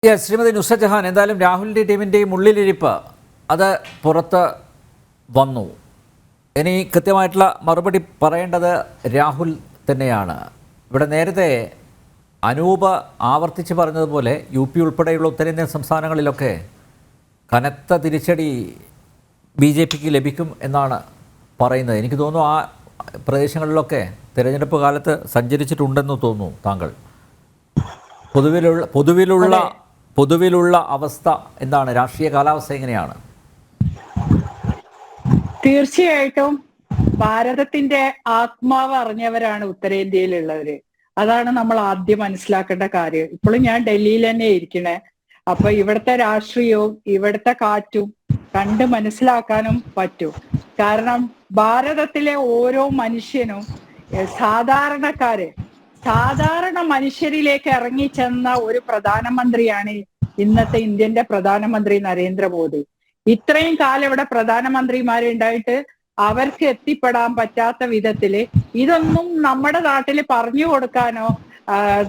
ശ്രീമതി നുസ്രത്ത് ജഹാൻ, എന്തായാലും രാഹുലിൻ്റെ ടീമിൻ്റെയും ഉള്ളിലിരിപ്പ് അത് പുറത്ത് വന്നു. ഇനി കൃത്യമായിട്ടുള്ള മറുപടി പറയേണ്ടത് രാഹുൽ തന്നെയാണ്. ഇവിടെ നേരത്തെ അനൂപ് ആവർത്തിച്ച് പറഞ്ഞതുപോലെ യു പി ഉൾപ്പെടെയുള്ള ഉത്തരേന്ത്യൻ സംസ്ഥാനങ്ങളിലൊക്കെ കനത്ത തിരിച്ചടി ബി ജെ പിക്ക് ലഭിക്കും എന്നാണ് പറയുന്നത്. എനിക്ക് തോന്നുന്നു ആ പ്രദേശങ്ങളിലൊക്കെ തിരഞ്ഞെടുപ്പ് കാലത്ത് സഞ്ചരിച്ചിട്ടുണ്ടെന്ന് തോന്നുന്നു താങ്കൾ. പൊതുവിലുള്ള അവസ്ഥ എന്താണ്? രാഷ്ട്രീയ കാലാവസ്ഥ എങ്ങനെയാണ്? തീർച്ചയായിട്ടും ഭാരതത്തിന്റെ ആത്മാവ് അറിഞ്ഞവരാണ് ഉത്തരേന്ത്യയിലുള്ളവര്. അതാണ് നമ്മൾ ആദ്യം മനസ്സിലാക്കേണ്ട കാര്യം. ഇപ്പോഴും ഞാൻ ഡൽഹിയിൽ തന്നെ ഇരിക്കണേ. അപ്പൊ ഇവിടുത്തെ രാഷ്ട്രീയവും ഇവിടുത്തെ കാറ്റും കണ്ട് മനസ്സിലാക്കാനും പറ്റും. കാരണം ഭാരതത്തിലെ ഓരോ മനുഷ്യനും സാധാരണ മനുഷ്യരിലേക്ക് ഇറങ്ങിച്ചെന്ന ഒരു പ്രധാനമന്ത്രിയാണ് ഇന്നത്തെ ഇന്ത്യന്റെ പ്രധാനമന്ത്രി നരേന്ദ്രമോദി. ഇത്രയും കാലം ഇവിടെ പ്രധാനമന്ത്രിമാരുണ്ടായിട്ട് അവർക്ക് എത്തിപ്പെടാൻ പറ്റാത്ത വിധത്തില് ഇതൊന്നും നമ്മുടെ നാട്ടിൽ പറഞ്ഞു കൊടുക്കാനോ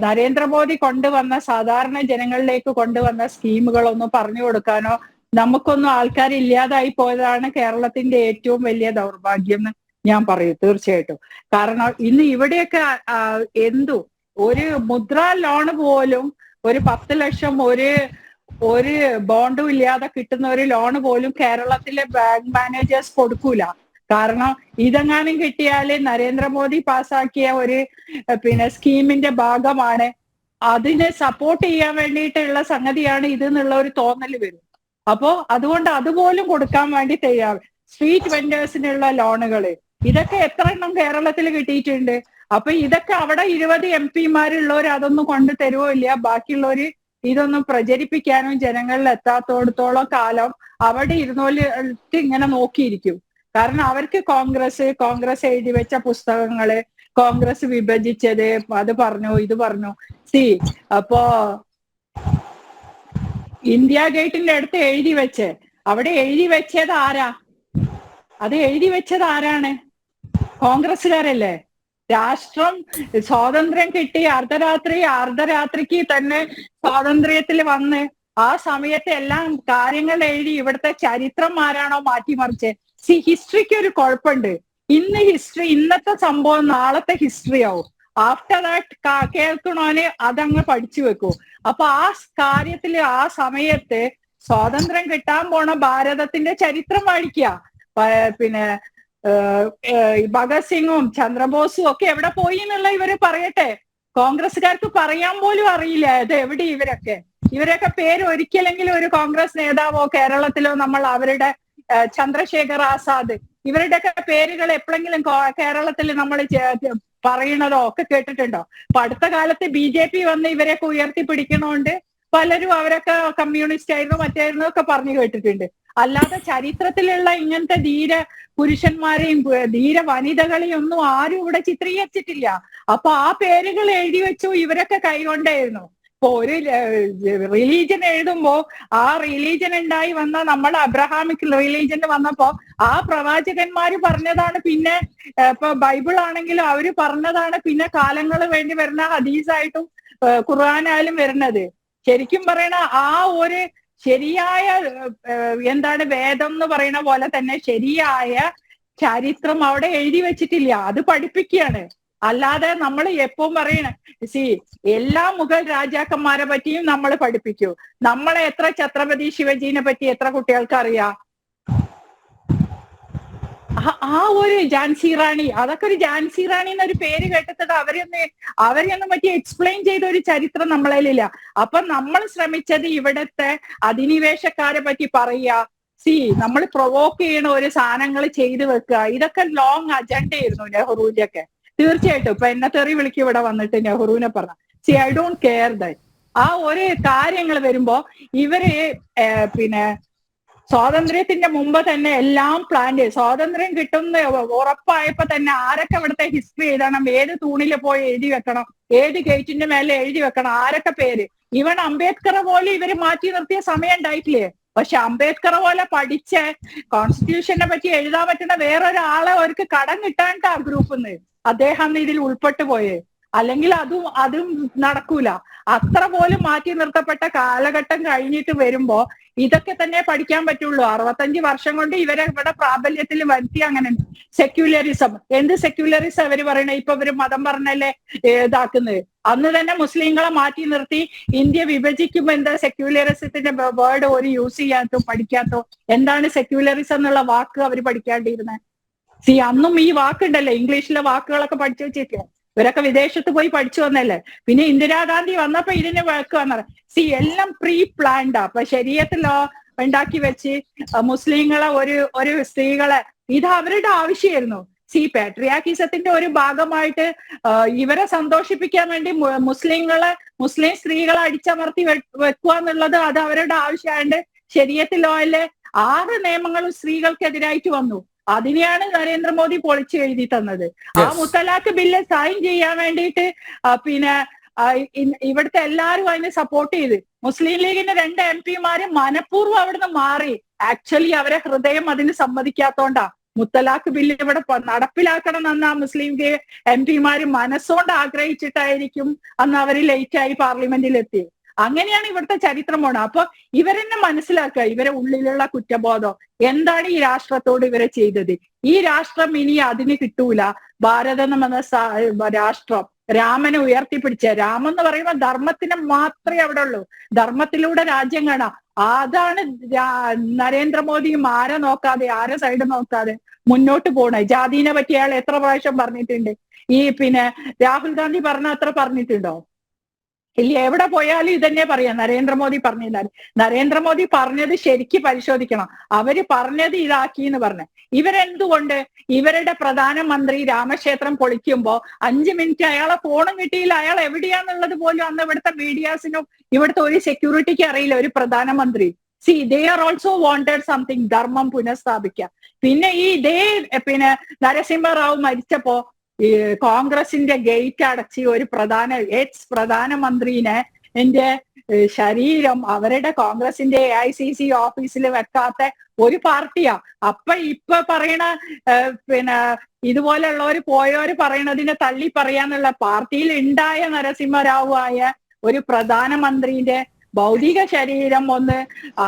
നരേന്ദ്രമോദി കൊണ്ടുവന്ന സാധാരണ ജനങ്ങളിലേക്ക് കൊണ്ടുവന്ന സ്കീമുകളൊന്നും പറഞ്ഞു കൊടുക്കാനോ നമുക്കൊന്നും ആൾക്കാരില്ലാതായി പോയതാണ് കേരളത്തിന്റെ ഏറ്റവും വലിയ ദൗർഭാഗ്യം എന്ന് ഞാൻ പറയും. തീർച്ചയായിട്ടും. കാരണം ഇന്ന് ഇവിടെയൊക്കെ ഒരു മുദ്രാ ലോണ് പോലും ഒരു 10 ലക്ഷം ഒരു ബോണ്ടും ഇല്ലാതെ കിട്ടുന്ന ഒരു ലോണ് പോലും കേരളത്തിലെ ബാങ്ക് മാനേജേഴ്സ് കൊടുക്കൂല. കാരണം ഇതെങ്ങാനും കിട്ടിയാല് നരേന്ദ്രമോദി പാസാക്കിയ ഒരു സ്കീമിന്റെ ഭാഗമാണ്, അതിനെ സപ്പോർട്ട് ചെയ്യാൻ വേണ്ടിയിട്ടുള്ള സംഗതിയാണ് ഇത് എന്നുള്ള ഒരു തോന്നൽ വരും. അപ്പോ അതുകൊണ്ട് അതുപോലും കൊടുക്കാൻ വേണ്ടി തയ്യാറ്. സ്ട്രീറ്റ് വെൻഡേഴ്സിനുള്ള ലോണുകള് ഇതൊക്കെ എത്ര എണ്ണം കേരളത്തിൽ കിട്ടിയിട്ടുണ്ട്. അപ്പൊ ഇതൊക്കെ അവിടെ 20 MP അതൊന്നും കൊണ്ട് തരുവോ ഇല്ല. ബാക്കിയുള്ളവര് ഇതൊന്നും പ്രചരിപ്പിക്കാനും ജനങ്ങളിൽ എത്താത്തോടത്തോളം കാലം അവിടെ ഇരുന്നോലിട്ട് ഇങ്ങനെ നോക്കിയിരിക്കും. കാരണം അവർക്ക് കോൺഗ്രസ് എഴുതി വെച്ച പുസ്തകങ്ങള്, കോൺഗ്രസ് വിഭജിച്ചത്, അത് പറഞ്ഞു ഇത് പറഞ്ഞു. അപ്പോ ഇന്ത്യ ഗേറ്റിന്റെ അടുത്ത് അവിടെ എഴുതി വെച്ചത് ആരാ? അത് എഴുതി വെച്ചത് ആരാണ്? കോൺഗ്രസ്സുകാരല്ലേ. രാഷ്ട്രം സ്വാതന്ത്ര്യം കിട്ടി അർദ്ധരാത്രിക്ക് തന്നെ സ്വാതന്ത്ര്യത്തിൽ വന്ന് ആ സമയത്ത് എല്ലാം കാര്യങ്ങൾ എഴുതി ഇവിടുത്തെ ചരിത്രം ആരാണോ മാറ്റിമറിച്ച്. ഹിസ്റ്ററിക്ക് ഒരു കുഴപ്പമുണ്ട്. ഇന്നത്തെ സംഭവം നാളത്തെ ഹിസ്റ്ററി ആവും. ആഫ്റ്റർ ദാറ്റ് കേൾക്കണോന് അതങ്ങ് പഠിച്ചു വെക്കൂ. അപ്പൊ ആ കാര്യത്തില് ആ സമയത്ത് സ്വാതന്ത്ര്യം കിട്ടാൻ പോണ ഭാരതത്തിന്റെ ചരിത്രം പഠിക്കുക. ഭഗത് സിംഗും ചന്ദ്രബോസും ഒക്കെ എവിടെ പോയി എന്നുള്ള ഇവര് പറയട്ടെ. കോൺഗ്രസ്സുകാർക്ക് പറയാൻ പോലും അറിയില്ല ഇത് എവിടെ ഇവരൊക്കെ പേര് ഒരിക്കലെങ്കിലും ഒരു കോൺഗ്രസ് നേതാവോ കേരളത്തിലോ നമ്മൾ അവരുടെ ചന്ദ്രശേഖർ ആസാദ് ഇവരുടെയൊക്കെ പേരുകൾ എപ്പോഴെങ്കിലും കേരളത്തിൽ നമ്മൾ പറയണതോ ഒക്കെ കേട്ടിട്ടുണ്ടോ? അപ്പൊ അടുത്ത കാലത്ത് BJP വന്ന് ഇവരെയൊക്കെ ഉയർത്തിപ്പിടിക്കണോണ്ട് പലരും അവരൊക്കെ കമ്മ്യൂണിസ്റ്റ് ആയിരുന്നു മറ്റായിരുന്നു ഒക്കെ പറഞ്ഞു കേട്ടിട്ടുണ്ട്. അല്ലാതെ ചരിത്രത്തിലുള്ള ഇങ്ങനത്തെ ധീര പുരുഷന്മാരെയും ധീര വനിതകളെയും ഒന്നും ആരും ഇവിടെ ചിത്രീകരിച്ചിട്ടില്ല. അപ്പൊ ആ പേരുകൾ എഴുതി വെച്ചു ഇവരൊക്കെ കൈകൊണ്ടായിരുന്നു. ഇപ്പൊ ഒരു റിലീജൻ എഴുതുമ്പോ ആ റിലീജൻ ഉണ്ടായി വന്ന നമ്മുടെ അബ്രഹാമിക് റിലീജൻ വന്നപ്പോ ആ പ്രവാചകന്മാര് പറഞ്ഞതാണ്. പിന്നെ ഇപ്പൊ ബൈബിൾ ആണെങ്കിലും അവര് പറഞ്ഞതാണ് പിന്നെ കാലങ്ങൾ വേണ്ടി വരുന്ന ഹദീസായിട്ടും ഖുർആനായാലും വരുന്നത്. ശരിക്കും പറയണ ആ ഒരു ശരിയായ വേദം എന്ന് പറയുന്ന പോലെ തന്നെ ശരിയായ ചരിത്രം അവിടെ എഴുതി വെച്ചിട്ടില്ല. അത് പഠിപ്പിക്കുകയാണ്. അല്ലാതെ നമ്മൾ എപ്പോഴും പറയണ എല്ലാ മുഗൾ രാജാക്കന്മാരെ പറ്റിയും നമ്മൾ പഠിപ്പിക്കൂ. നമ്മളെ എത്ര ഛത്രപതി ശിവജീനെ പറ്റി എത്ര കുട്ടികൾക്ക് അറിയാം? ആ ഒരു ഝാൻസി റാണി, അതൊക്കെ ഒരു ഝാൻസി റാണി എന്നൊരു പേര് കേട്ടിട്ട് അവരെയൊന്നും പറ്റി എക്സ്പ്ലെയിൻ ചെയ്ത ഒരു ചരിത്രം നമ്മളതിലില്ല. അപ്പൊ നമ്മൾ ശ്രമിച്ചത് ഇവിടത്തെ അധിനിവേശക്കാരെ പറ്റി പറയുക. നമ്മൾ പ്രൊവോക്ക് ചെയ്യണ ഒരു സാധനങ്ങൾ ചെയ്തു വെക്കുക. ഇതൊക്കെ ലോങ് അജണ്ട ആയിരുന്നു നെഹ്റുവിന്റെ ഒക്കെ. തീർച്ചയായിട്ടും ഇപ്പൊ എന്നെ തെറി വിളിക്കും ഇവിടെ വന്നിട്ട് നെഹ്റുവിനെ പറഞ്ഞ ഐ ഡോണ്ട് കെയർ ദാറ്റ്. ആ ഒരു കാര്യങ്ങൾ വരുമ്പോ ഇവര് സ്വാതന്ത്ര്യത്തിന്റെ മുമ്പ് തന്നെ എല്ലാം പ്ലാൻ ചെയ്ത് സ്വാതന്ത്ര്യം കിട്ടുന്ന ഉറപ്പായപ്പോ തന്നെ ആരൊക്കെ ഇവിടുത്തെ ഹിസ്റ്ററി എഴുതണം, ഏത് തൂണിൽ പോയി എഴുതി വെക്കണം, ഏത് ഗേറ്റിന്റെ മേലെ എഴുതി വെക്കണം, ആരൊക്കെ പേര്. ഇവൻ അംബേദ്കറെ പോലെ ഇവര് മാറ്റി നിർത്തിയ സമയം ഉണ്ടായിട്ടില്ലേ? പക്ഷെ അംബേദ്കറെ പോലെ പഠിച്ച് കോൺസ്റ്റിറ്റ്യൂഷനെ പറ്റി എഴുതാൻ പറ്റുന്ന വേറൊരാളെ അവർക്ക് കടം കിട്ടാണ്ട് ആ ഗ്രൂപ്പിന്ന് അദ്ദേഹം ഇതിൽ ഉൾപ്പെട്ടു പോയേ. അല്ലെങ്കിൽ അതും നടക്കൂല. അത്ര പോലും മാറ്റി നിർത്തപ്പെട്ട കാലഘട്ടം കഴിഞ്ഞിട്ട് വരുമ്പോ ഇതൊക്കെ തന്നെ പഠിക്കാൻ പറ്റുള്ളൂ. 65 വർഷം കൊണ്ട് ഇവരെ ഇവിടെ പ്രാബല്യത്തിൽ വരുത്തി. അങ്ങനെ സെക്യുലറിസം, എന്ത് സെക്യുലറിസം അവര് പറയണേ? ഇപ്പൊ ഇവര് മതം പറഞ്ഞല്ലേ ഇതാക്കുന്നത്. അന്ന് തന്നെ മുസ്ലിങ്ങളെ മാറ്റി നിർത്തി ഇന്ത്യ വിഭജിക്കുമ്പോ എന്താ സെക്യുലറിസത്തിന്റെ വേർഡ് ഒരു യൂസ് ചെയ്യാത്തോ പഠിക്കാത്തോ? എന്താണ് സെക്യുലറിസം എന്നുള്ള വാക്ക് അവർ പഠിക്കാണ്ടിരുന്നത്? അന്നും ഈ വാക്കുണ്ടല്ലോ, ഇംഗ്ലീഷിലെ വാക്കുകളൊക്കെ പഠിച്ചു വെച്ചിട്ട് ഇവരൊക്കെ വിദേശത്ത് പോയി പഠിച്ചു വന്നല്ലേ. പിന്നെ ഇന്ദിരാഗാന്ധി വന്നപ്പോ ഇതിനെ വെക്കുക. എല്ലാം പ്രീ പ്ലാൻഡാ. അപ്പൊ ശരീരത്തിലോ ഉണ്ടാക്കി വെച്ച് മുസ്ലിങ്ങളെ ഒരു സ്ത്രീകളെ, ഇത് അവരുടെ ആവശ്യമായിരുന്നു. പാട്രിയാക്കിസത്തിന്റെ ഒരു ഭാഗമായിട്ട് ഇവരെ സന്തോഷിപ്പിക്കാൻ വേണ്ടി മുസ്ലിം സ്ത്രീകളെ അടിച്ചമർത്തി വെക്കുക എന്നുള്ളത് അത് അവരുടെ ആവശ്യമായിട്ട് ശരീഅത്ത് ലോയിലെ 6 നിയമങ്ങളും സ്ത്രീകൾക്കെതിരായിട്ട് വന്നു. അതിനെയാണ് നരേന്ദ്രമോദി പൊളിച്ചു എഴുതി തന്നത്. ആ മുത്തലാഖ് ബില്ല് സൈൻ ചെയ്യാൻ വേണ്ടിയിട്ട് പിന്നെ ഇവിടുത്തെ എല്ലാവരും അതിനെ സപ്പോർട്ട് ചെയ്ത്. മുസ്ലിം ലീഗിന്റെ 2 MP മനഃപൂർവ്വം അവിടുന്ന് മാറി. ആക്ച്വലി അവരെ ഹൃദയം അതിന് സമ്മതിക്കാത്തോണ്ടാ മുത്തലാഖ് ബില്ല് ഇവിടെ നടപ്പിലാക്കണം എന്ന് ആ മുസ്ലിം ലീഗ് MP മനസ്സുകൊണ്ട് ആഗ്രഹിച്ചിട്ടായിരിക്കും അന്ന് അവർ ലേറ്റായി പാർലമെന്റിൽ എത്തി. അങ്ങനെയാണ് ഇവിടുത്തെ ചരിത്രം പോണത്. അപ്പൊ ഇവരെന്നെ മനസ്സിലാക്കുക ഇവരെ ഉള്ളിലുള്ള കുറ്റബോധം എന്താണ് ഈ രാഷ്ട്രത്തോട് ഇവരെ ചെയ്തത്. ഈ രാഷ്ട്രം ഇനി അതിന് കിട്ടൂല. ഭാരതം എന്ന രാഷ്ട്രം രാമനെ ഉയർത്തിപ്പിടിച്ച, രാമൻ എന്ന് പറയുമ്പോൾ ധർമ്മത്തിന് മാത്രമേ അവിടെ ഉള്ളൂ. ധർമ്മത്തിലൂടെ രാജ്യം കാണാം. അതാണ് നരേന്ദ്രമോദിയും ആരെ നോക്കാതെ, ആരെ സൈഡ് നോക്കാതെ മുന്നോട്ട് പോണേ. ജാതിനെ പറ്റി അയാൾ എത്ര പ്രാവശ്യം പറഞ്ഞിട്ടുണ്ട്? പിന്നെ രാഹുൽ ഗാന്ധി അത്ര പറഞ്ഞിട്ടുണ്ടോ? ഇല്ല. എവിടെ പോയാലും ഇതന്നെ പറയാം. നരേന്ദ്രമോദി പറഞ്ഞില്ല. നരേന്ദ്രമോദി പറഞ്ഞത് ശരിക്ക് പരിശോധിക്കണം. അവര് പറഞ്ഞത് ഇതാക്കി എന്ന് പറഞ്ഞു. ഇവരെന്തുകൊണ്ട് ഇവരുടെ പ്രധാനമന്ത്രി രാമക്ഷേത്രം പൊളിക്കുമ്പോ 5 മിനിറ്റ് അയാളെ ഫോണും കിട്ടിയില്ല. അയാൾ എവിടെയാന്നുള്ളത് പോലും അന്ന് ഇവിടുത്തെ മീഡിയാസിനും ഇവിടുത്തെ ഒരു സെക്യൂരിറ്റിക്ക് അറിയില്ല. ഒരു പ്രധാനമന്ത്രി they are also wanted something. ധർമ്മം പുനഃസ്ഥാപിക്കുക. പിന്നെ പിന്നെ നരസിംഹറാവു മരിച്ചപ്പോ ഈ കോൺഗ്രസിന്റെ ഗേറ്റ് അടച്ച് ഒരു പ്രധാനമന്ത്രിനെ എന്റെ ശരീരം അവരുടെ കോൺഗ്രസിന്റെ AICC ഓഫീസിൽ വെക്കാത്ത ഒരു പാർട്ടിയാ. ഇപ്പൊ പറയണ പിന്നെ ഇതുപോലെയുള്ളവര് പോയവര് പറയണതിനെ തള്ളി പറയാന്നുള്ള പാർട്ടിയിൽ ഉണ്ടായ നരസിംഹറാവു ആയ ഒരു പ്രധാനമന്ത്രിന്റെ ഭൗതിക ശരീരം ഒന്ന്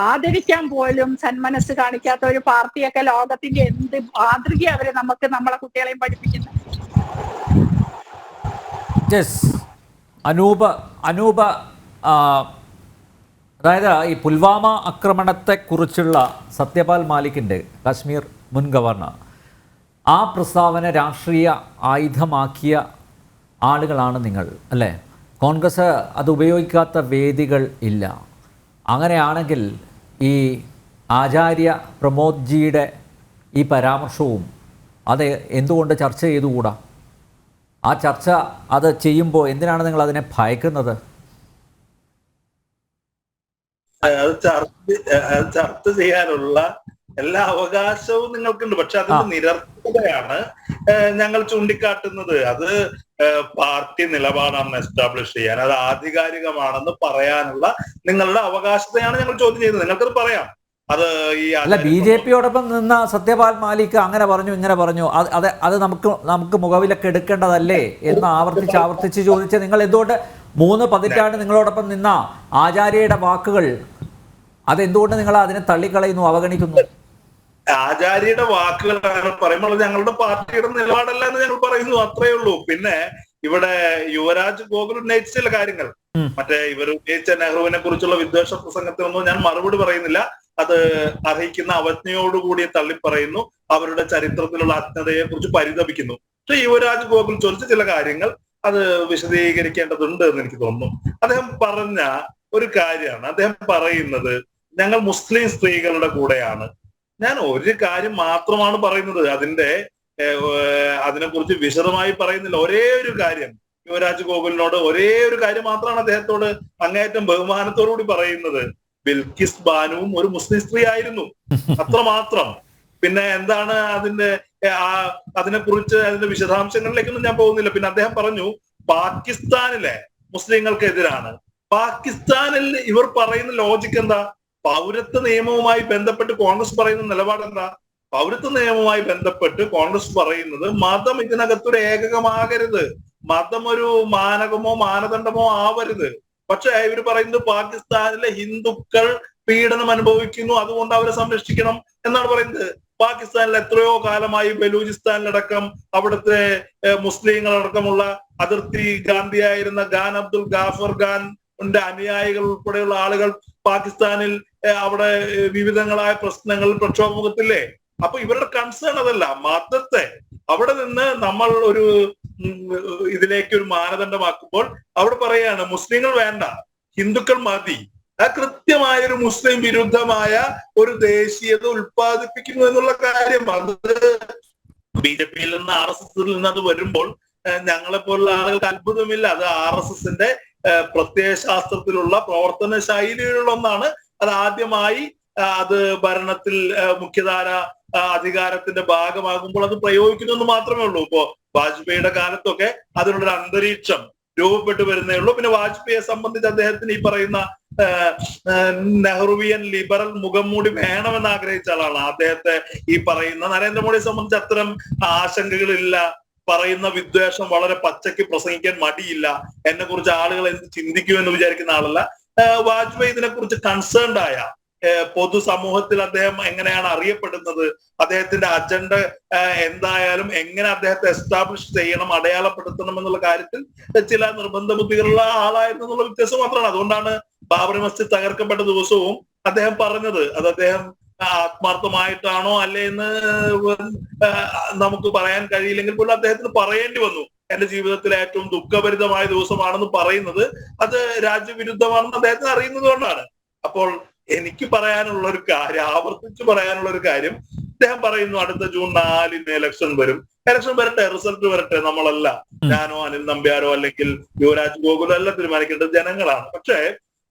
ആദരിക്കാൻ പോലും സന്മനസ് കാണിക്കാത്ത ഒരു പാർട്ടിയൊക്കെ ലോകത്തിന്റെ എന്ത് മാതൃക അവര് നമ്മളെ കുട്ടികളെയും പഠിപ്പിക്കുന്നത്. അനൂപ അതായത് ഈ പുൽവാമ ആക്രമണത്തെക്കുറിച്ചുള്ള സത്യപാൽ മാലിക്കിൻ്റെ, കാശ്മീർ മുൻ ഗവർണർ, ആ പ്രസ്താവന രാഷ്ട്രീയ ആയുധമാക്കിയ ആളുകളാണ് നിങ്ങൾ അല്ലേ? കോൺഗ്രസ് അത് ഉപയോഗിക്കാത്ത വേദികൾ ഇല്ല. അങ്ങനെയാണെങ്കിൽ ഈ ആചാര്യ പ്രമോദ്ജിയുടെ ഈ പരാമർശവും അത് എന്തുകൊണ്ട് ചർച്ച ചെയ്തുകൂടാ? ആ ചർച്ച അത് ചെയ്യുമ്പോൾ എന്തിനാണ് നിങ്ങൾ അതിനെ ഭയക്കുന്നത്? ചർച്ച ചെയ്യാനുള്ള എല്ലാ അവകാശവും നിങ്ങൾക്കുണ്ട്. പക്ഷെ അതിന്റെ നിരർത്ഥകതയാണ് ഞങ്ങൾ ചൂണ്ടിക്കാട്ടുന്നത്. അത് പാർട്ടി നിലപാടാണെന്ന് എസ്റ്റാബ്ലിഷ് ചെയ്യാൻ, അത് ആധികാരികമാണെന്ന് പറയാനുള്ള നിങ്ങളുടെ അവകാശത്തെയാണ് ഞങ്ങൾ ചോദ്യം ചെയ്യുന്നത്. നിങ്ങൾക്കത് പറയാം. അത് അല്ല, BJPയോടൊപ്പം നിന്ന സത്യപാൽ മാലിക് അങ്ങനെ പറഞ്ഞു ഇങ്ങനെ പറഞ്ഞു, അത് നമുക്ക് മുഖവിലൊക്കെ എടുക്കേണ്ടതല്ലേ എന്ന് ആവർത്തിച്ച് ചോദിച്ച് നിങ്ങൾ എന്തുകൊണ്ട് 3 പതിറ്റാണ്ട് നിങ്ങളോടൊപ്പം നിന്ന ആചാര്യയുടെ വാക്കുകൾ അതെന്തുകൊണ്ട് നിങ്ങൾ അതിനെ തള്ളിക്കളയുന്നു, അവഗണിക്കുന്നു? ആചാര്യയുടെ വാക്കുകൾ പറയുമ്പോൾ ഞങ്ങളുടെ പാർട്ടിയുടെ നിലപാടല്ല എന്ന് ഞങ്ങൾ പറയുന്നു, അത്രയേ ഉള്ളൂ. പിന്നെ ഇവിടെ യുവരാജ് ഗോകുൽ ഉന്നയിച്ച ചില കാര്യങ്ങൾ, മറ്റേ ഇവർ ഉന്നയിച്ച നെഹ്റുവിനെ കുറിച്ചുള്ള വിദ്വേഷ പ്രസംഗത്തിനൊന്നും ഞാൻ മറുപടി പറയുന്നില്ല. അത് അർഹിക്കുന്ന അവജ്ഞയോടുകൂടി തള്ളിപ്പറയുന്നു. അവരുടെ ചരിത്രത്തിലുള്ള അജ്ഞതയെ കുറിച്ച് പരിതപിക്കുന്നു. പക്ഷെ യുവരാജ് ഗോകുൽ ചോദിച്ച ചില കാര്യങ്ങൾ അത് വിശദീകരിക്കേണ്ടതുണ്ട് എന്ന് എനിക്ക് തോന്നുന്നു. അദ്ദേഹം പറഞ്ഞ ഒരു കാര്യമാണ്, അദ്ദേഹം പറയുന്നത് ഞങ്ങൾ മുസ്ലിം സ്ത്രീകളുടെ കൂടെയാണ്. ഞാൻ ഒരു കാര്യം മാത്രമാണ് പറയുന്നത്, അതിനെക്കുറിച്ച് വിശദമായി പറയുന്നില്ല. ഒരേ ഒരു കാര്യം യുവരാജ് ഗോകുലിനോട് ഒരേ ഒരു കാര്യം മാത്രമാണ് അദ്ദേഹത്തോട് അങ്ങേയറ്റം ബഹുമാനത്തോടുകൂടി പറയുന്നത്. ബിൽക്കിസ് ബാനുവും ഒരു മുസ്ലിം സ്ത്രീ ആയിരുന്നു, അത്രമാത്രം. പിന്നെ എന്താണ് അതിനെക്കുറിച്ച് അതിന്റെ വിശദാംശങ്ങളിലേക്കൊന്നും ഞാൻ പോകുന്നില്ല. പിന്നെ അദ്ദേഹം പറഞ്ഞു പാകിസ്ഥാനിലെ മുസ്ലിങ്ങൾക്കെതിരാണ്. പാകിസ്ഥാനിൽ ഇവർ പറയുന്ന ലോജിക്ക് എന്താ? പൗരത്വ നിയമവുമായി ബന്ധപ്പെട്ട് കോൺഗ്രസ് പറയുന്ന നിലപാട് എന്താ? പൗരത്വ നിയമവുമായി ബന്ധപ്പെട്ട് കോൺഗ്രസ് പറയുന്നത് മതം ഇതിനകത്തൊരു ഏകകമാകരുത്, മതം ഒരു മാനകമോ മാനദണ്ഡമോ ആവരുത്. പക്ഷെ ഇവർ പറയുന്നത് പാകിസ്ഥാനിലെ ഹിന്ദുക്കൾ പീഡനം അനുഭവിക്കുന്നു, അതുകൊണ്ട് അവരെ സംരക്ഷിക്കണം എന്നാണ് പറയുന്നത്. പാകിസ്ഥാനിൽ എത്രയോ കാലമായി ബലൂചിസ്ഥാനിലടക്കം അവിടുത്തെ മുസ്ലിങ്ങളടക്കമുള്ള അതിർത്തി ഗാന്ധിയായിരുന്ന ഖാൻ അബ്ദുൽ ഗാഫർ ഖാന്റെ അനുയായികൾ ഉൾപ്പെടെയുള്ള ആളുകൾ പാകിസ്ഥാനിൽ അവിടെ വിവിധങ്ങളായ പ്രശ്നങ്ങൾ പ്രക്ഷോഭത്തില്ലേ. അപ്പൊ ഇവരുടെ കൺസേൺ അതല്ല, മതത്തെ അവിടെ നിന്ന് നമ്മൾ ഒരു ഇതിലേക്ക് ഒരു മാനദണ്ഡമാക്കുമ്പോൾ അവിടെ പറയാണ് മുസ്ലിങ്ങൾ വേണ്ട, ഹിന്ദുക്കൾ മതി. കൃത്യമായ ഒരു മുസ്ലിം വിരുദ്ധമായ ഒരു ദേശീയത ഉൽപ്പാദിപ്പിക്കുന്നു എന്നുള്ള കാര്യം അത് BJP-യിൽ നിന്ന് RSS-ൽ നിന്ന് അത് വരുമ്പോൾ ഞങ്ങളെ പോലുള്ള ആളുകൾക്ക് അത്ഭുതമില്ല. അത് RSS-ന്റെ പ്രത്യയശാസ്ത്രത്തിലുള്ള പ്രവർത്തന ശൈലിയിലുള്ള ഒന്നാണ്. അത് ആദ്യമായി അത് ഭരണത്തിൽ മുഖ്യധാര അധികാരത്തിന്റെ ഭാഗമാകുമ്പോൾ അത് പ്രയോഗിക്കുന്നു എന്ന് മാത്രമേ ഉള്ളൂ. ഇപ്പോ വാജ്പേയിയുടെ കാലത്തൊക്കെ അതിനുള്ളൊരു അന്തരീക്ഷം രൂപപ്പെട്ടു വരുന്നേ ഉള്ളൂ. പിന്നെ വാജ്പേയിയെ സംബന്ധിച്ച് അദ്ദേഹത്തിന് ഈ പറയുന്ന നെഹ്റുവിയൻ ലിബറൽ മുഖംമൂടി വേണമെന്ന് ആഗ്രഹിച്ച ആളാണ്. അദ്ദേഹത്തെ ഈ പറയുന്ന നരേന്ദ്രമോദിയെ സംബന്ധിച്ച് അത്തരം ആശങ്കകളില്ല. പറയുന്ന വിദ്വേഷം വളരെ പച്ചയ്ക്ക് പ്രസംഗിക്കാൻ മടിയില്ല. എന്നെ കുറിച്ച് ആളുകൾ എന്ത് ചിന്തിക്കുമെന്ന് വിചാരിക്കുന്ന ആളല്ല. വാജ്പേയി ഇതിനെക്കുറിച്ച് കൺസേൺഡ് ആയ പൊതുസമൂഹത്തിൽ അദ്ദേഹം എങ്ങനെയാണ് അറിയപ്പെടുന്നത്, അദ്ദേഹത്തിന്റെ അജണ്ട എന്തായാലും എങ്ങനെ അദ്ദേഹത്തെ എസ്റ്റാബ്ലിഷ് ചെയ്യണം, അടയാളപ്പെടുത്തണം എന്നുള്ള കാര്യത്തിൽ ചില നിർബന്ധ ബുദ്ധികളുള്ള ആളായിരുന്നു എന്നുള്ള വ്യത്യാസം മാത്രമാണ്. അതുകൊണ്ടാണ് ബാബറി മസ്ജിദ് തകർക്കപ്പെട്ട ദിവസവും അദ്ദേഹം പറഞ്ഞത്. അത് അദ്ദേഹം ആത്മാർത്ഥമായിട്ടാണോ അല്ലേ എന്ന് നമുക്ക് പറയാൻ കഴിയില്ലെങ്കിൽ പോലും അദ്ദേഹത്തിന് പറയേണ്ടി വന്നു. എന്റെ ജീവിതത്തിലെ ഏറ്റവും ദുഃഖഭരിതമായ ദിവസമാണെന്ന് പറയുന്നത് അത് രാജ്യവിരുദ്ധമാണെന്ന് അദ്ദേഹത്തിന് അറിയുന്നത് കൊണ്ടാണ്. അപ്പോൾ എനിക്ക് പറയാനുള്ള ഒരു കാര്യം, ആവർത്തിച്ച് പറയാനുള്ള ഒരു കാര്യം, അദ്ദേഹം പറയുന്നു അടുത്ത ജൂൺ 4 ഇലക്ഷൻ വരും. ഇലക്ഷൻ വരട്ടെ, റിസൾട്ട് വരട്ടെ. നമ്മളല്ല, ഞാനോ അനിൽ നമ്പ്യാരോ അല്ലെങ്കിൽ യുവരാജ് ഗോകുലോ എല്ലാം തീരുമാനിക്കേണ്ടത് ജനങ്ങളാണ്. പക്ഷേ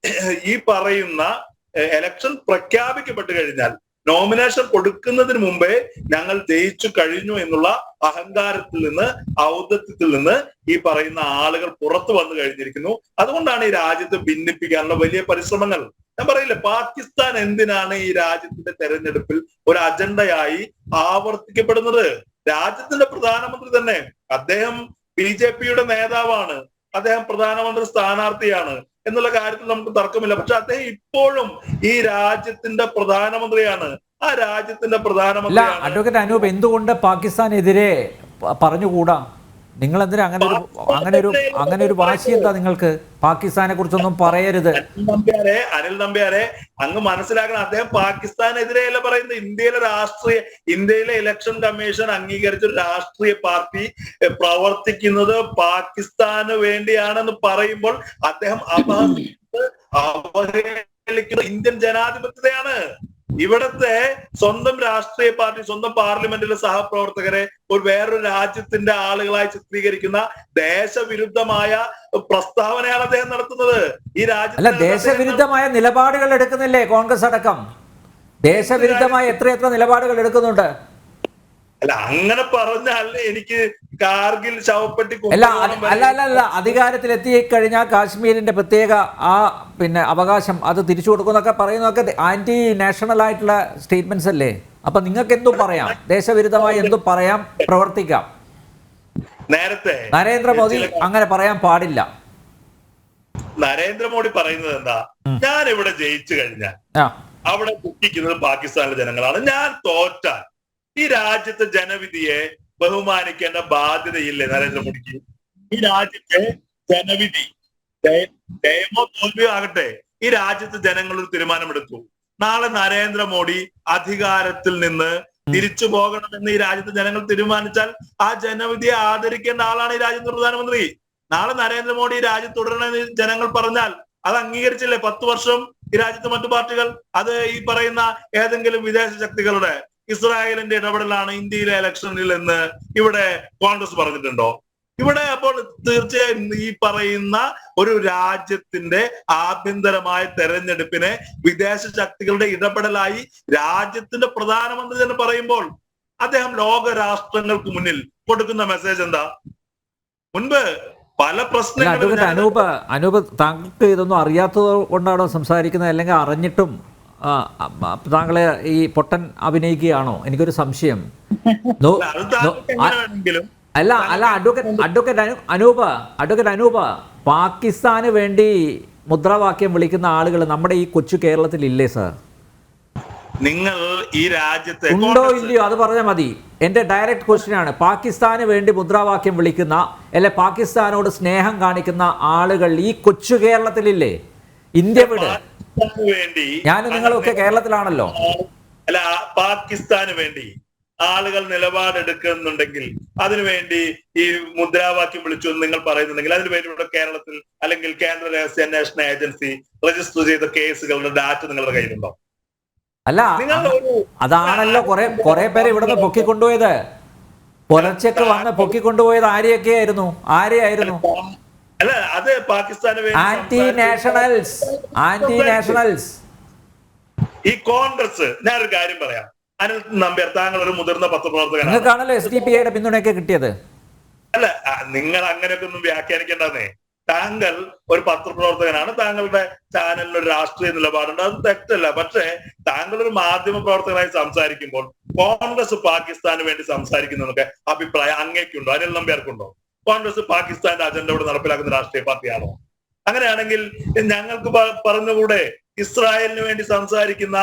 ഈ പറയുന്ന ഇലക്ഷൻ പ്രഖ്യാപിക്കപ്പെട്ട് കഴിഞ്ഞാൽ നോമിനേഷൻ കൊടുക്കുന്നതിന് മുമ്പേ ഞങ്ങൾ ജയിച്ചു കഴിഞ്ഞു എന്നുള്ള അഹങ്കാരത്തിൽ നിന്ന്, ഔദ്ധത്യത്തിൽ നിന്ന് ഈ പറയുന്ന ആളുകൾ പുറത്തു വന്നു കഴിഞ്ഞിരിക്കുന്നു. അതുകൊണ്ടാണ് ഈ രാജ്യത്തെ ഭിന്നിപ്പിക്കാനുള്ള വലിയ പരിശ്രമങ്ങൾ. ഞാൻ പറയില്ല, പാകിസ്ഥാൻ എന്തിനാണ് ഈ രാജ്യത്തിന്റെ തെരഞ്ഞെടുപ്പിൽ ഒരു അജണ്ടയായി ആവർത്തിക്കപ്പെടുന്നത്? രാജ്യത്തിന്റെ പ്രധാനമന്ത്രി തന്നെ, അദ്ദേഹം BJP-യുടെ നേതാവാണ്, അദ്ദേഹം പ്രധാനമന്ത്രി സ്ഥാനാർത്ഥിയാണ് എന്നുള്ള കാര്യത്തിൽ നമുക്ക് തർക്കമില്ല. പക്ഷെ അദ്ദേഹം ഇപ്പോഴും ഈ രാജ്യത്തിന്റെ പ്രധാനമന്ത്രിയാണ്. ആ രാജ്യത്തിന്റെ പ്രധാനമന്ത്രി അഡ്വക്കേറ്റ് അനൂപ്, എന്തുകൊണ്ട് പാകിസ്ഥാനെതിരെ പറഞ്ഞുകൂടാ? നിങ്ങൾ എന്തിനാ അങ്ങനെ ഒരു വാശി എന്താ നിങ്ങൾക്ക്? പാകിസ്ഥാനെ കുറിച്ചൊന്നും പറയരുത്. അനിൽ നമ്പ്യാരെ അങ്ങ് മനസ്സിലാക്കണം, അദ്ദേഹം പാകിസ്ഥാനെതിരെയല്ല പറയുന്നത്. ഇന്ത്യയിലെ ഇലക്ഷൻ കമ്മീഷൻ അംഗീകരിച്ച ഒരു രാഷ്ട്രീയ പാർട്ടി പ്രവർത്തിക്കുന്നത് പാകിസ്ഥാന് വേണ്ടിയാണെന്ന് പറയുമ്പോൾ അദ്ദേഹം അവഹേളിക്കുന്ന ഇന്ത്യൻ ജനാധിപത്യത്തെയാണ്. ഇവിടത്തെ സ്വന്തം രാഷ്ട്രീയ പാർട്ടി, സ്വന്തം പാർലമെന്റിലെ സഹപ്രവർത്തകരെ ഒരു വേറൊരു രാജ്യത്തിന്റെ ആളുകളായി ചിത്രീകരിക്കുന്ന ദേശവിരുദ്ധമായ പ്രസ്താവനയാണ് അദ്ദേഹം നടത്തുന്നത്. ഈ രാജ്യത്ത് ദേശവിരുദ്ധമായ നിലപാടുകൾ എടുക്കുന്നില്ലേ കോൺഗ്രസ് അടക്കം? ദേശവിരുദ്ധമായ എത്രയെത്ര നിലപാടുകൾ എടുക്കുന്നുണ്ട്. അല്ല, അങ്ങനെ പറഞ്ഞാൽ എനിക്ക് കാർഗിൽ ശവപ്പെട്ടി അല്ല അധികാരത്തിലെത്തി കഴിഞ്ഞാൽ കാശ്മീരിന്റെ പ്രത്യേക അവകാശം അത് തിരിച്ചു കൊടുക്കുന്നൊക്കെ പറയുന്നതൊക്കെ ആന്റി നാഷണൽ ആയിട്ടുള്ള സ്റ്റേറ്റ്മെന്റ്സ് അല്ലേ? അപ്പൊ നിങ്ങൾക്ക് എന്തും പറയാം, ദേശവിരുദ്ധമായി എന്തും പറയാം, പ്രവർത്തിക്കാം. നേരത്തെ നരേന്ദ്രമോദി അങ്ങനെ പറയാൻ പാടില്ല. നരേന്ദ്രമോദി പറയുന്നത് എന്താ? ഞാൻ ഇവിടെ ജയിച്ചു കഴിഞ്ഞാൽ അവിടെ ദുഃഖിക്കുന്നത് പാകിസ്ഥാനിലെ ജനങ്ങളാണ്. ഞാൻ തോറ്റാൽ ഈ രാജ്യത്തെ ജനവിധിയെ ബഹുമാനിക്കേണ്ട ബാധ്യതയില്ലേ നരേന്ദ്രമോദിക്ക്? ഈ രാജ്യത്തെ ജനവിധി ജയമോ തോൽവിയോ ആകട്ടെ, ഈ രാജ്യത്തെ ജനങ്ങൾ ഒരു തീരുമാനമെടുത്തു. നാളെ നരേന്ദ്രമോദി അധികാരത്തിൽ നിന്ന് തിരിച്ചു പോകണമെന്ന് ഈ രാജ്യത്തെ ജനങ്ങൾ തീരുമാനിച്ചാൽ ആ ജനവിധിയെ ആദരിക്കേണ്ട ആളാണ് ഈ രാജ്യത്തെ പ്രധാനമന്ത്രി. നാളെ നരേന്ദ്രമോദി ഈ രാജ്യത്ത് തുടരണമെന്ന് ജനങ്ങൾ പറഞ്ഞാൽ അത് അംഗീകരിച്ചില്ലേ 10 വർഷം ഈ രാജ്യത്തെ മറ്റു പാർട്ടികൾ? അത് ഈ പറയുന്ന ഏതെങ്കിലും വിദേശ ശക്തികളുടെ, ഇസ്രായേലിന്റെ ഇടപെടലാണ് ഇന്ത്യയിലെ ഇലക്ഷനിൽ എന്ന് ഇവിടെ കോൺഗ്രസ് പറഞ്ഞിട്ടുണ്ടോ? ഇവിടെ അപ്പോൾ തീർച്ചയായും ഈ പറയുന്ന ഒരു രാജ്യത്തിന്റെ ആഭ്യന്തരമായ തെരഞ്ഞെടുപ്പിനെ വിദേശ ശക്തികളുടെ ഇടപെടലായി രാജ്യത്തിന്റെ പ്രധാനമന്ത്രി തന്നെ പറയുമ്പോൾ അദ്ദേഹം ലോക രാഷ്ട്രങ്ങൾക്ക് മുന്നിൽ കൊടുക്കുന്ന മെസ്സേജ് എന്താ? മുൻപ് പല പ്രശ്നങ്ങളും അനൂപ് താങ്കൾക്ക് ഇതൊന്നും അറിയാത്തത് കൊണ്ടാണോ സംസാരിക്കുന്നത്, അല്ലെങ്കിൽ അറിഞ്ഞിട്ടും താങ്കളെ ഈ പൊട്ടൻ അഭിനയിക്കുകയാണോ? എനിക്കൊരു സംശയം. അഡ്വക്കേറ്റ് അനൂപ പാകിസ്ഥാന് വേണ്ടി മുദ്രാവാക്യം വിളിക്കുന്ന ആളുകൾ നമ്മുടെ ഈ കൊച്ചു കേരളത്തിലില്ലേ സാർ? നിങ്ങൾ ഈ രാജ്യത്തെ ഉണ്ടോ ഇല്ലയോ അത് പറഞ്ഞാൽ മതി. എന്റെ ഡയറക്റ്റ് ക്വസ്റ്റ്യൻ ആണ്, പാകിസ്ഥാന് വേണ്ടി മുദ്രാവാക്യം വിളിക്കുന്ന അല്ലെ പാകിസ്ഥാനോട് സ്നേഹം കാണിക്കുന്ന ആളുകൾ ഈ കൊച്ചു കേരളത്തിലില്ലേ? ഇന്ത്യ വിട്, ഞാനും നിങ്ങളൊക്കെ കേരളത്തിലാണല്ലോ. അല്ല, പാകിസ്ഥാന് വേണ്ടി ആളുകൾ നിലപാടെടുക്കുന്നുണ്ടെങ്കിൽ അതിനുവേണ്ടി ഈ മുദ്രാവാക്യം വിളിച്ചു എന്ന് നിങ്ങൾ പറയുന്നുണ്ടെങ്കിൽ അതിനുവേണ്ടി ഇവിടെ കേരളത്തിൽ അല്ലെങ്കിൽ കേന്ദ്ര രഹസ്യ അന്വേഷണ ഏജൻസി രജിസ്റ്റർ ചെയ്ത കേസുകളുടെ ഡാറ്റ നിങ്ങളുടെ കയ്യിലുണ്ടോ? അല്ല, അതാണല്ലോ കുറെ പേരെ ഇവിടുന്ന് പൊക്കിക്കൊണ്ടുപോയത്. പുലർച്ചയ്ക്ക് വന്ന് പൊക്കിക്കൊണ്ടുപോയത് ആരെയായിരുന്നു? അല്ല, അത് പാകിസ്ഥാന് ആന്റി നാഷണൽസ് ഈ കോൺഗ്രസ്. ഞാനൊരു കാര്യം പറയാം, അനിൽ നമ്പ്യാർ, താങ്കൾ ഒരു മുതിർന്ന പത്രപ്രവർത്തകനാണ്. നിങ്ങൾക്കാണല്ലോ SDPIയുടെ പിന്തുണയൊക്കെ കിട്ടിയത്. അല്ല, നിങ്ങൾ അങ്ങനെയൊക്കെ ഒന്നും വ്യാഖ്യാനിക്കേണ്ടെന്നേ. താങ്കൾ ഒരു പത്രപ്രവർത്തകനാണ്, താങ്കളുടെ ചാനലിന് ഒരു രാഷ്ട്രീയ നിലപാടുണ്ട്, അത് തെറ്റല്ല. പക്ഷേ താങ്കൾ ഒരു മാധ്യമ പ്രവർത്തകനായി സംസാരിക്കുമ്പോൾ കോൺഗ്രസ് പാകിസ്ഥാന് വേണ്ടി സംസാരിക്കുന്നതൊക്കെ അഭിപ്രായം അങ്ങേക്കുണ്ടോ, അനിൽ നമ്പ്യാർക്കുണ്ടോ? കോൺഗ്രസ് പാകിസ്ഥാന്റെ അജണ്ട ഇവിടെ നടപ്പിലാക്കുന്ന രാഷ്ട്രീയ പാർട്ടിയാണോ? അങ്ങനെയാണെങ്കിൽ ഞങ്ങൾക്ക് പറഞ്ഞുകൂടെ, ഇസ്രായേലിന് വേണ്ടി സംസാരിക്കുന്ന,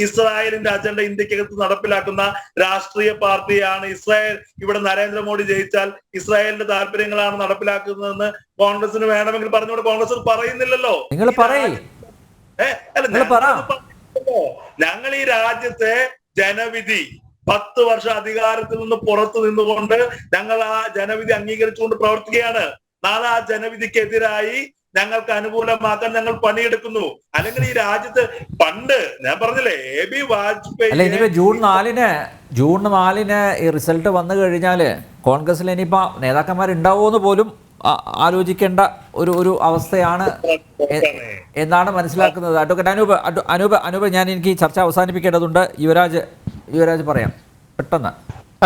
ഇസ്രായേലിന്റെ അജണ്ട ഇന്ത്യക്കകത്ത് നടപ്പിലാക്കുന്ന രാഷ്ട്രീയ പാർട്ടിയാണ് ഇസ്രായേൽ. ഇവിടെ നരേന്ദ്രമോദി ജയിച്ചാൽ ഇസ്രായേലിന്റെ താല്പര്യങ്ങളാണ് നടപ്പിലാക്കുന്നതെന്ന് കോൺഗ്രസിന് വേണമെങ്കിൽ പറഞ്ഞുകൊണ്ട് കോൺഗ്രസ് പറയുന്നില്ലല്ലോ. ഞങ്ങൾ ഈ രാജ്യത്തെ ജനവിധി 10 വർഷം അധികാരത്തിൽ നിന്ന് പുറത്തു നിന്നുകൊണ്ട് ഞങ്ങൾ ആ ജനവിധി അംഗീകരിച്ചുകൊണ്ട് പ്രവർത്തിക്കുകയാണ്. നാളെ ആ ജനവിധിക്കെതിരായി ഞങ്ങൾക്ക് അനുകൂലമാക്കാൻ ഞങ്ങൾ പണിയെടുക്കുന്നു. അല്ലെങ്കിൽ ഈ രാജ്യത്ത് പണ്ട് ഞാൻ പറഞ്ഞില്ലേ, AB വാജ്പേയി അല്ല, ഇനിയിപ്പോ ജൂൺ 4 ഈ റിസൾട്ട് വന്നു കഴിഞ്ഞാല് കോൺഗ്രസിൽ ഇനിയിപ്പോ നേതാക്കന്മാരുണ്ടാവുമെന്ന് പോലും ആലോചിക്കേണ്ട ഒരു അവസ്ഥയാണ് എന്നാണ് മനസ്സിലാക്കുന്നത്. അഡ്വക്കേറ്റ് അനൂപ്, എനിക്ക് ഈ ചർച്ച അവസാനിപ്പിക്കേണ്ടതുണ്ട്. യുവരാജ് പറയാം പെട്ടെന്ന്.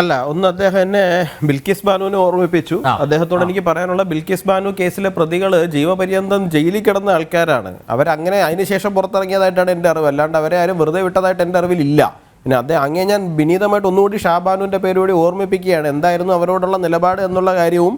അല്ല, ഒന്ന് അദ്ദേഹം എന്നെ ബിൽക്കിസ് ബാനുവിനെ ഓർമ്മിപ്പിച്ചു. അദ്ദേഹത്തോട് എനിക്ക് പറയാനുള്ള, ബിൽക്കിസ് ബാനു കേസിലെ പ്രതികൾ ജീവപര്യന്തം ജയിലിൽ കിടന്ന ആൾക്കാരാണ്. അവരങ്ങനെ അതിനുശേഷം പുറത്തിറങ്ങിയതായിട്ടാണ് എൻ്റെ അറിവ്. അല്ലാണ്ട് അവരെ ആരും വെറുതെ വിട്ടതായിട്ട് എൻ്റെ അറിവിലില്ല. പിന്നെ അങ്ങേ ഞാൻ വിനീതമായിട്ട് ഒന്നുകൂടി ഷാബാനുവിൻ്റെ പേരുകൂടി ഓർമ്മിപ്പിക്കുകയാണ്. എന്തായിരുന്നു അവരോടുള്ള നിലപാട് എന്നുള്ള കാര്യവും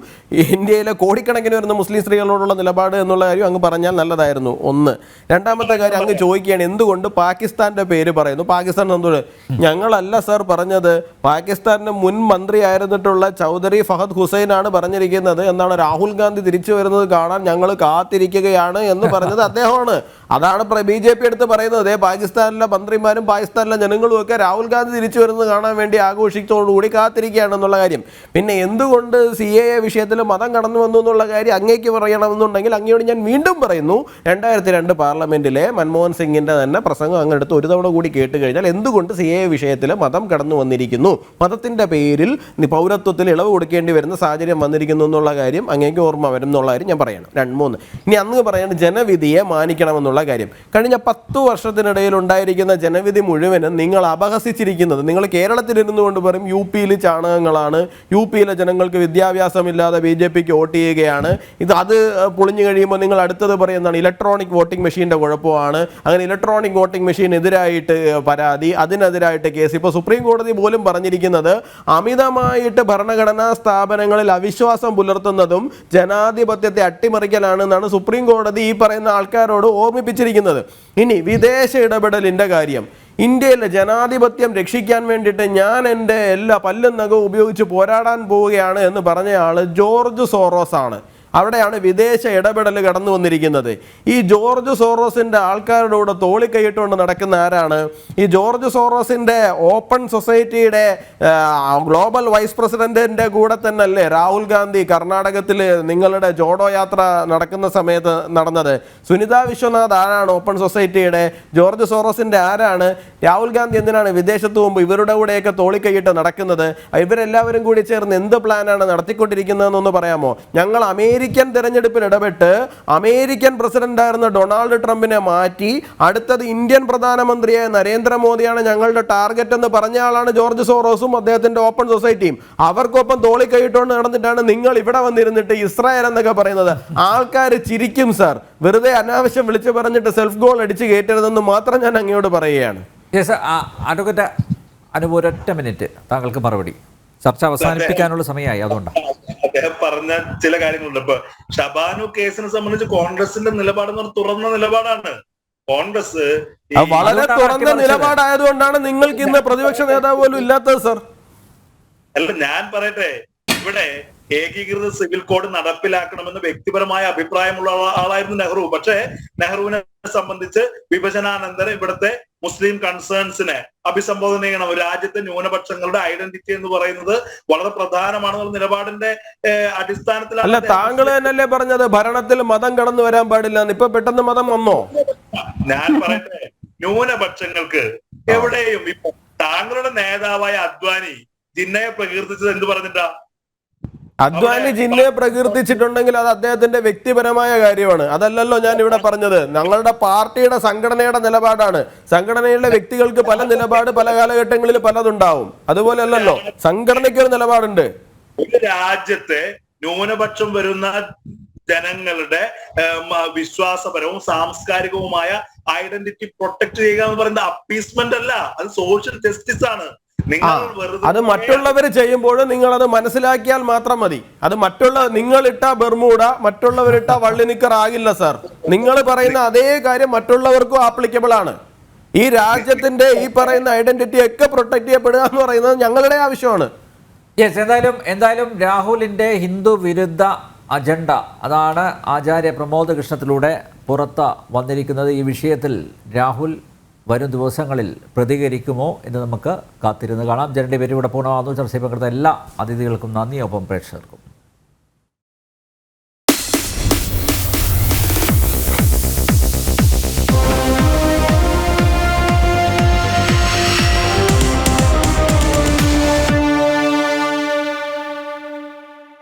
ഇന്ത്യയിലെ കോടിക്കണക്കിന് വരുന്ന മുസ്ലിം സ്ത്രീകളോടുള്ള നിലപാട് എന്നുള്ള കാര്യം അങ്ങ് പറഞ്ഞാൽ നല്ലതായിരുന്നു. ഒന്ന്. രണ്ടാമത്തെ കാര്യം, അങ്ങ് ചോദിക്കുകയാണ് എന്തുകൊണ്ട് പാകിസ്ഥാൻ്റെ പേര് പറയുന്നു. പാകിസ്ഥാൻ എന്തോട്? ഞങ്ങളല്ല സാർ പറഞ്ഞത്, പാകിസ്ഥാൻ്റെ മുൻ മന്ത്രി ആയിരുന്നിട്ടുള്ള ചൗധരി ഫഹദ് ഹുസൈനാണ് പറഞ്ഞിരിക്കുന്നത്. എന്താണ്, രാഹുൽ ഗാന്ധി തിരിച്ചു വരുന്നത് കാണാൻ ഞങ്ങൾ കാത്തിരിക്കുകയാണ് എന്ന് പറഞ്ഞത് അദ്ദേഹമാണ്. അതാണ് BJP എടുത്ത് പറയുന്നത്. പാകിസ്ഥാനിലെ മന്ത്രിമാരും പാകിസ്ഥാനിലെ ജനങ്ങളും ഒക്കെ രാഹുൽ ഗാന്ധി തിരിച്ചു വരുന്നത് കാണാൻ വേണ്ടി ആഘോഷിച്ചതോടുകൂടി കാത്തിരിക്കുകയാണെന്നുള്ള കാര്യം. പിന്നെ എന്തുകൊണ്ട് CAA വിഷയത്തിൽ മതം കടന്നു വന്നു എന്നുള്ള കാര്യം അങ്ങേക്ക് പറയണമെന്നുണ്ടെങ്കിൽ അങ്ങയോട് ഞാൻ വീണ്ടും പറയുന്നു, 2002 പാർലമെന്റിലെ മൻമോഹൻ സിംഗിന്റെ തന്നെ പ്രസംഗം അങ്ങെടുത്ത് ഒരു തവണ കൂടി കേട്ട് കഴിഞ്ഞാൽ എന്തുകൊണ്ട് CAA വിഷയത്തിൽ മതം കടന്നു വന്നിരിക്കുന്നു, മതത്തിന്റെ പേരിൽ പൗരത്വത്തിൽ ഇളവ് കൊടുക്കേണ്ടി വരുന്ന സാഹചര്യം വന്നിരിക്കുന്നു എന്നുള്ള കാര്യം അങ്ങേക്ക് ഓർമ്മ വരും എന്നുള്ള കാര്യം ഞാൻ പറയണം. 2-3. ഇനി അന്ന് പറയുന്നത് ജനവിധിയെ മാനിക്കണമെന്നുള്ള കാര്യം. കഴിഞ്ഞ 10 വർഷത്തിനിടയിൽ ഉണ്ടായിരിക്കുന്ന ജനവിധി മുഴുവനും നിങ്ങൾ അപഹസിച്ചിരിക്കുന്നത്. നിങ്ങൾ കേരളത്തിലിരുന്നു കൊണ്ട് പറയും UP-യിൽ ചാണകങ്ങളാണ്, UP-യിലെ ജനങ്ങൾക്ക് വിദ്യാഭ്യാസമില്ലാതെ BJPക്ക് വോട്ട് ചെയ്യുകയാണ്. അത് പൊളിഞ്ഞു കഴിയുമ്പോൾ നിങ്ങൾ അടുത്തത് പറയുന്നതാണ് ഇലക്ട്രോണിക് വോട്ടിംഗ് മെഷീൻ്റെ കുഴപ്പമാണ്. അങ്ങനെ ഇലക്ട്രോണിക് വോട്ടിംഗ് മെഷീൻ എതിരായിട്ട് പരാതി, അതിനെതിരായിട്ട് കേസ്. ഇപ്പോൾ സുപ്രീം കോടതി പോലും പറഞ്ഞിരിക്കുന്നത് അമിതമായിട്ട് ഭരണഘടനാ സ്ഥാപനങ്ങളിൽ അവിശ്വാസം പുലർത്തുന്നതും ജനാധിപത്യത്തെ അട്ടിമറിക്കലാണെന്നാണ് സുപ്രീം കോടതി ഈ പറയുന്ന ആൾക്കാരോട് ഓർമ്മിപ്പിച്ചിരിക്കുന്നത്. ഇനി വിദേശ ഇടപെടലിൻ്റെ കാര്യം. ഇന്ത്യയിലെ ജനാധിപത്യം രക്ഷിക്കാൻ വേണ്ടിയിട്ട് ഞാൻ എൻ്റെ എല്ലാ പല്ലും നഖവും ഉപയോഗിച്ച് പോരാടാൻ പോവുകയാണ് എന്ന് പറഞ്ഞയാൾ ജോർജ് സോറോസ് ആണ്. അവിടെയാണ് വിദേശ ഇടപെടൽ കടന്നു വന്നിരിക്കുന്നത്. ഈ ജോർജ് സോറോസിൻ്റെ ആൾക്കാരുടെ കൂടെ തോളിക്കൈയിട്ടുകൊണ്ട് നടക്കുന്ന ആരാണ്? ഈ ജോർജ് സോറോസിൻ്റെ ഓപ്പൺ സൊസൈറ്റിയുടെ ഗ്ലോബൽ വൈസ് പ്രസിഡന്റിൻ്റെ കൂടെ തന്നെ അല്ലേ രാഹുൽ ഗാന്ധി കർണാടകത്തിൽ നിങ്ങളുടെ ജോഡോ യാത്ര നടക്കുന്ന സമയത്ത് നടന്നത്? സുനിത വിശ്വനാഥ് ആരാണ് ഓപ്പൺ സൊസൈറ്റിയുടെ? ജോർജ് സോറോസിൻ്റെ ആരാണ്? രാഹുൽ ഗാന്ധി എന്തിനാണ് വിദേശത്ത് പോകുമ്പോൾ ഇവരുടെ കൂടെയൊക്കെ തോളിക്കൈയിട്ട് നടക്കുന്നത്? ഇവരെല്ലാവരും കൂടി ചേർന്ന് എന്ത് പ്ലാനാണ് നടത്തിക്കൊണ്ടിരിക്കുന്നതെന്നൊന്ന് പറയാമോ? ഞങ്ങൾ അമേരിക്കൻ തെരഞ്ഞെടുപ്പിൽ ഇടപെട്ട് അമേരിക്കൻ പ്രസിഡന്റായിരുന്ന ഡൊണാൾഡ് ട്രംപിനെ മാറ്റി അടുത്തത് ഇന്ത്യൻ പ്രധാനമന്ത്രിയായ നരേന്ദ്രമോദിയാണ് ഞങ്ങളുടെ ടാർഗറ്റ് എന്ന് പറഞ്ഞ ആളാണ് ജോർജ് സോറോസും അദ്ദേഹത്തിന്റെ ഓപ്പൺ സൊസൈറ്റിയും. അവർക്കൊപ്പം തോളിക്കൈയിട്ടുകൊണ്ട് നടന്നിട്ടാണ് നിങ്ങൾ ഇവിടെ വന്നിരുന്നിട്ട് ഇസ്രായേൽ എന്നൊക്കെ പറയുന്നത്. ആൾക്കാർ ചിരിക്കും സാർ. വെറുതെ അനാവശ്യം വിളിച്ചു പറഞ്ഞിട്ട് സെൽഫ് ഗോൾ അടിച്ച് കയറ്റരുതെന്ന് മാത്രം ഞാൻ അങ്ങയോട് പറയുകയാണ്. അഡ്വക്കേറ്റ് അനുപ്, ഒരൊറ്റ മിനിറ്റ് താങ്കൾക്ക് മറുപടി. ചർച്ച അവസാനിപ്പിക്കാനുള്ള സമയമായി, അതുകൊണ്ടാണ്. അദ്ദേഹം പറഞ്ഞ ചില കാര്യങ്ങളുണ്ട്. ഇപ്പൊ ഷബാനു കേസിനെ സംബന്ധിച്ച് കോൺഗ്രസിന്റെ നിലപാടെന്ന് പറഞ്ഞാൽ തുറന്ന നിലപാടാണ്. കോൺഗ്രസ് വളരെ തുറന്ന നിലപാടായതുകൊണ്ടാണ് നിങ്ങൾക്ക് ഇന്ന് പ്രതിപക്ഷ നേതാവ് പോലും ഇല്ലാത്തത് സർ. അല്ല, ഞാൻ പറയട്ടെ, ഇവിടെ ഏകീകൃത സിവിൽ കോഡ് നടപ്പിലാക്കണമെന്ന് വ്യക്തിപരമായ അഭിപ്രായമുള്ള ആളായിരുന്നു നെഹ്റു. പക്ഷേ നെഹ്റുവിനെ സംബന്ധിച്ച് വിഭജനാനന്തരം ഇവിടുത്തെ മുസ്ലിം കൺസേൺസിനെ അഭിസംബോധന ചെയ്യണം. രാജ്യത്തെ ന്യൂനപക്ഷങ്ങളുടെ ഐഡന്റിറ്റി എന്ന് പറയുന്നത് വളരെ പ്രധാനമാണെന്നുള്ള നിലപാടിന്റെ അടിസ്ഥാനത്തിലാണ്. അല്ല, താങ്കൾ തന്നെയല്ലേ പറഞ്ഞത് ഭരണത്തിൽ മതം കടന്നു വരാൻ പാടില്ല. ഇപ്പൊ പെട്ടെന്ന് മതം വന്നോ? ഞാൻ പറയട്ടെ, ന്യൂനപക്ഷങ്ങൾക്ക് എവിടെയും ഇപ്പൊ താങ്കളുടെ നേതാവായ അദ്വാനി ജിന്നയെ പ്രകീർത്തിച്ചത് എന്ത് പറഞ്ഞിട്ടാ? അദ്വാനി ജിന്നയെ പ്രകീർത്തിച്ചിട്ടുണ്ടെങ്കിൽ അത് അദ്ദേഹത്തിന്റെ വ്യക്തിപരമായ കാര്യമാണ്. അതല്ലല്ലോ ഞാൻ ഇവിടെ പറഞ്ഞത്. ഞങ്ങളുടെ പാർട്ടിയുടെ സംഘടനയുടെ നിലപാടാണ്. സംഘടനയിലെ വ്യക്തികൾക്ക് പല നിലപാട് പല കാലഘട്ടങ്ങളിൽ പലതുണ്ടാവും. അതുപോലെ അല്ലല്ലോ, സംഘടനയ്ക്ക് ഒരു നിലപാടുണ്ട്. ഒരു രാജ്യത്തെ ന്യൂനപക്ഷം വരുന്ന ജനങ്ങളുടെ വിശ്വാസപരവും സാംസ്കാരികവുമായ ഐഡന്റിറ്റി പ്രൊട്ടക്ട് ചെയ്യുക എന്ന് പറയുന്നത് അപ്പീസ്മെന്റ് അല്ല, അത് സോഷ്യൽ ജസ്റ്റിസ് ആണ്. അത് മറ്റുള്ളവർ ചെയ്യുമ്പോൾ നിങ്ങൾ അത് മനസ്സിലാക്കിയാൽ മാത്രം മതി. അത് നിങ്ങളിട്ട ബെർമൂഡ മറ്റുള്ളവരിട്ട വള്ളിനിക്കർ ആകില്ല സാർ. നിങ്ങൾ പറയുന്ന അതേ കാര്യം മറ്റുള്ളവർക്കും ആപ്ലിക്കബിൾ ആണ്. ഈ രാജ്യത്തിന്റെ ഈ പറയുന്ന ഐഡന്റിറ്റി ഒക്കെ പ്രൊട്ടക്ട് ചെയ്യപ്പെടുക എന്ന് പറയുന്നത് ഞങ്ങളുടെ ആവശ്യമാണ്. യെസ്, എന്തായാലും രാഹുലിന്റെ ഹിന്ദു വിരുദ്ധ അജണ്ട അതാണ് ആചാര്യ പ്രമോദ് കൃഷ്ണത്തിലൂടെ പുറത്ത് വന്നിരിക്കുന്നത്. ഈ വിഷയത്തിൽ രാഹുൽ വരും ദിവസങ്ങളിൽ പ്രതികരിക്കുമോ എന്ന് നമുക്ക് കാത്തിരുന്ന് കാണാം. ജനന്റെ പേര് ഇവിടെ പൂർണ്ണമാകുന്നു. ചർച്ചയിൽ പങ്കെടുത്ത എല്ലാ അതിഥികൾക്കും നന്ദി, ഒപ്പം പ്രേക്ഷകർക്കും.